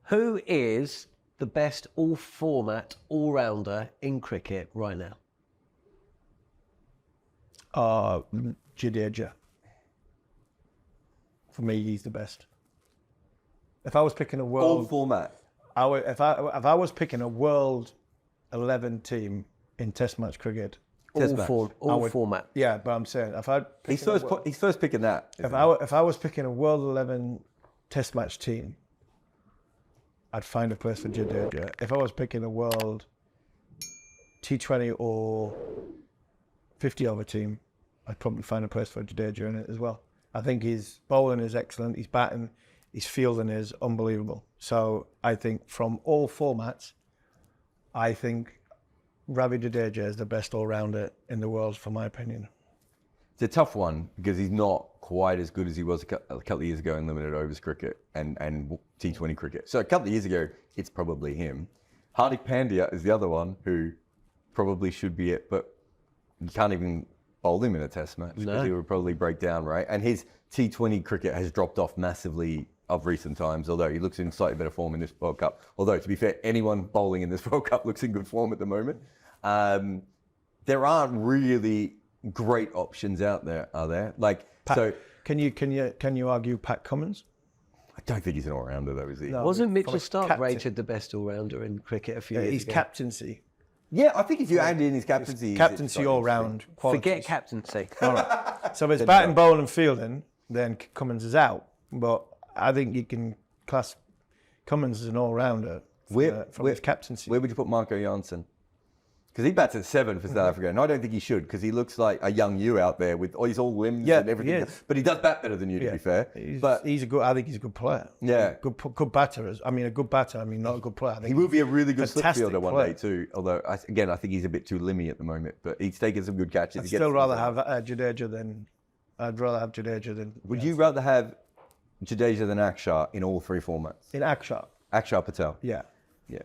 Who is the best all-format, all-rounder in cricket right now? Jadeja. For me, he's the best. If I was picking a world... All format. If I was picking a world 11 team in Test match cricket... All format. Yeah, but I'm saying, if I... He's first picking that. If I was picking a world 11 Test match team, I'd find a place for Jadeja. If I was picking a world T20 or 50 over team, I'd probably find a place for Jadeja in it as well. I think his bowling is excellent, his batting, his fielding is unbelievable. So I think from all formats, I think Ravi Jadeja is the best all-rounder in the world, for my opinion. It's a tough one because he's not quite as good as he was a couple of years ago in limited overs cricket and T20 cricket. So a couple of years ago, it's probably him. Hardik Pandya is the other one who probably should be it, but you can't even bowl him in a test match because he would probably break down, right? And his T20 cricket has dropped off massively of recent times, although he looks in slightly better form in this World Cup. Although, to be fair, anyone bowling in this World Cup looks in good form at the moment. There aren't really great options out there, are there? Like, so can you argue Pat Cummins? I don't think he's an all-rounder though, is he? No, wasn't Mitchell Starc rated the best all-rounder in cricket a few years ago? His captaincy. Yeah, I think if you add in his captaincy... Captaincy all-round qualities. Forget captaincy. All right. So if it's batting, bowling and fielding, then Cummins is out. But I think you can class Cummins as an all-rounder from his captaincy. Where would you put Marco Janssen? Because he bats at 7 for South Africa, and I don't think he should, because he looks like a young you out there with he's all limbs and everything. But he does bat better than you, to be fair. I think he's a good player. Yeah. Good batter. Not a good player. I think he will be a really good slip fielder one player. day too, although, I think he's a bit too limmy at the moment, but he's taking some good catches. I'd still rather have Jadeja than... Would you rather have Jadeja than Akshar in all three formats? In Akshar? Akshar Patel? Yeah. Yeah.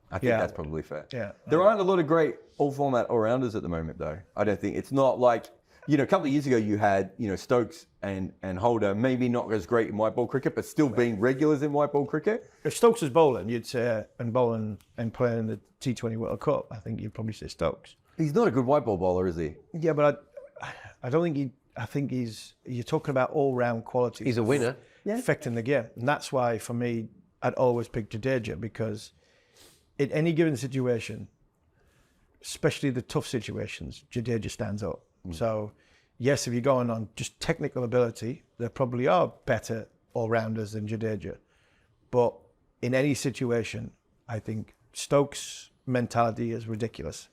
I think that's probably fair. Yeah. There aren't a lot of great all-format all-rounders at the moment, though. I don't think. It's not like, a couple of years ago you had, Stokes and Holder, maybe not as great in white ball cricket, but still being regulars in white ball cricket. If Stokes was bowling, you'd say, and bowling and playing in the T20 World Cup, I think you'd probably say Stokes. He's not a good white ball bowler, is he? Yeah, but I don't think you're talking about all-round quality. He's a winner. Affecting the game. And that's why, for me, I'd always pick Jadeja, because in any given situation, especially the tough situations, Jadeja stands up. So, yes, if you're going on just technical ability, there probably are better all-rounders than Jadeja. But in any situation, I think Stokes' mentality is ridiculous.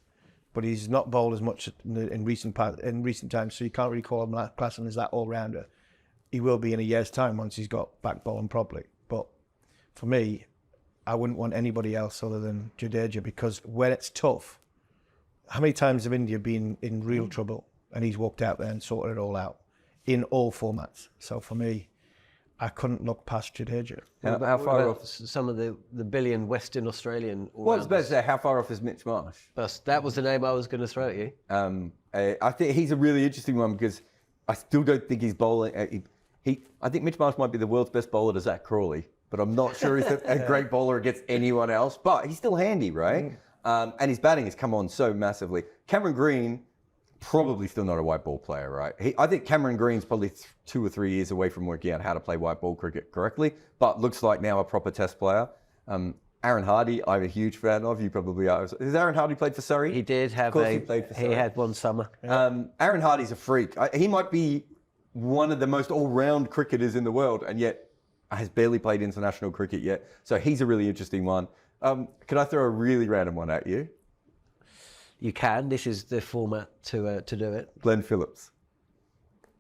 But he's not bowled as much in recent times, so you can't really call him classing as that all-rounder. He will be in a year's time once he's got back bowling properly. But for me, I wouldn't want anybody else other than Jadeja, because when it's tough, how many times have India been in real trouble and he's walked out there and sorted it all out in all formats? So for me, I couldn't look past Jadeja. How far off? Some of the billion Western Australian... Well, I was about to say, how far off is Mitch Marsh? That was the name I was going to throw at you. I think he's a really interesting one, because I still don't think he's bowling... I think Mitch Marsh might be the world's best bowler to Zach Crawley, but I'm not sure he's a great bowler against anyone else. But he's still handy, right? And his batting has come on so massively. Cameron Green, probably still not a white ball player, right? I think Cameron Green's probably 2 or 3 years away from working out how to play white ball cricket correctly, but looks like now a proper test player. Aaron Hardy, I'm a huge fan of. You probably are. Has Aaron Hardy played for Surrey? He did have he had one summer. Aaron Hardy's a freak. He might be one of the most all-round cricketers in the world, and yet has barely played international cricket yet. So he's a really interesting one. Can I throw a really random one at you? You can. This is the format to do it. Glenn Phillips.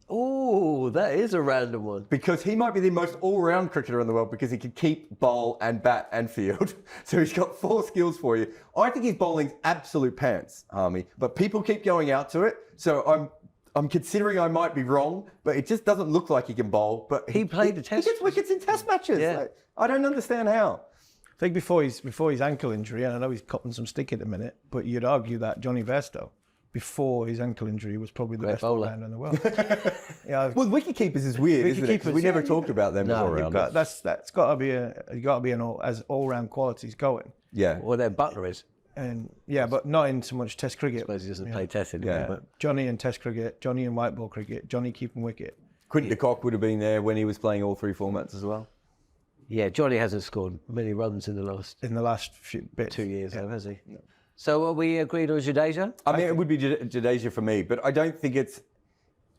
Oh, that is a random one. Because he might be the most all-round cricketer in the world, because he can keep, bowl and bat and field. So he's got 4 skills for you. I think his bowling's absolute pants, Harmy, but people keep going out to it. So I'm considering I might be wrong, but it just doesn't look like he can bowl. But he played the test. He gets wickets in test matches. Yeah. Like, I don't understand how. I think before his ankle injury, and I know he's copping some stick at the minute, but you'd argue that Johnny Bairstow before his ankle injury was probably the Great best bowler. all-rounder in the world. Yeah, Well, wicket-keepers is weird, isn't it? 'Cause Wicket-keepers, we never yeah, talked about them as No, all-rounders. that's got to be an all-round qualities going. Yeah. Well, then Butler is. And yeah, but not in so much Test cricket. I suppose he doesn't play Test anymore. Yeah. But Johnny in Test cricket, Johnny in white ball cricket, Johnny keeping wicket. Quinton de Kock would have been there when he was playing all 3 formats as well. yeah, Johnny hasn't scored many runs in the last Few bits. 2 years, though, has he? No. So are we agreed on Jadeja? I mean, it would be Jadeja for me, but I don't think it's...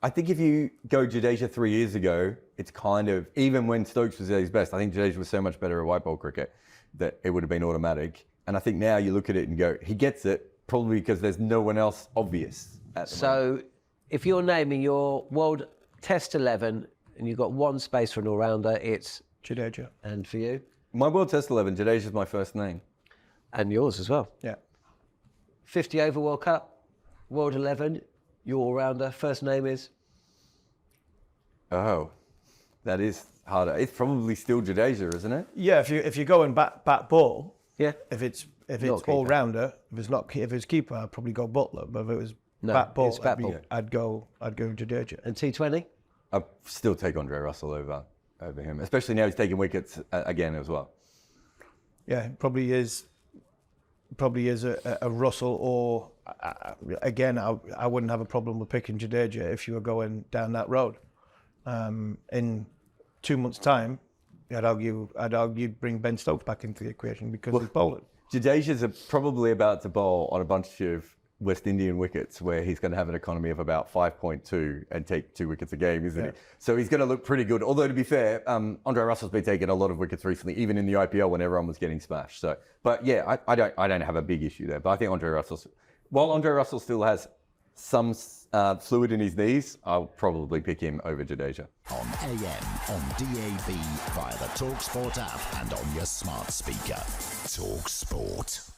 I think if you go Jadeja 3 years ago, it's kind of... Even when Stokes was at his best, I think Jadeja was so much better at white ball cricket that it would have been automatic. And I think now you look at it and go, he gets it, probably because there's no one else obvious at the moment. So if you're naming your World Test 11 and you've got one space for an all-rounder, it's... Jadeja. And for you? My World Test 11, Jadeja's my first name. And yours as well. Yeah. 50 over World Cup, World 11, your all-rounder, first name is? Oh, that is harder. It's probably still Jadeja, isn't it? Yeah, if you're going bat ball, Yeah. if it's keeper. all rounder, if it's keeper, I'd probably go Butler. But if it was No, bat ball, it's bat ball. I'd go Jadeja. And T20? I'd still take Andre Russell over him, especially now he's taking wickets again as well. Yeah, probably is a Russell, or again, I wouldn't have a problem with picking Jadeja if you were going down that road. In 2 months' time, I'd argue bring Ben Stokes back into the equation because he's bowling. Jadeja's probably about to bowl on a bunch of West Indian wickets where he's going to have an economy of about 5.2 and take 2 wickets a game, isn't he? So he's going to look pretty good. Although, to be fair, Andre Russell's been taking a lot of wickets recently, even in the IPL when everyone was getting smashed. So, but yeah, I don't have a big issue there. But I think while Andre Russell still has some fluid in his knees, I'll probably pick him over Jadeja. On AM, on DAB, via the talkSPORT app and on your smart speaker. talkSPORT.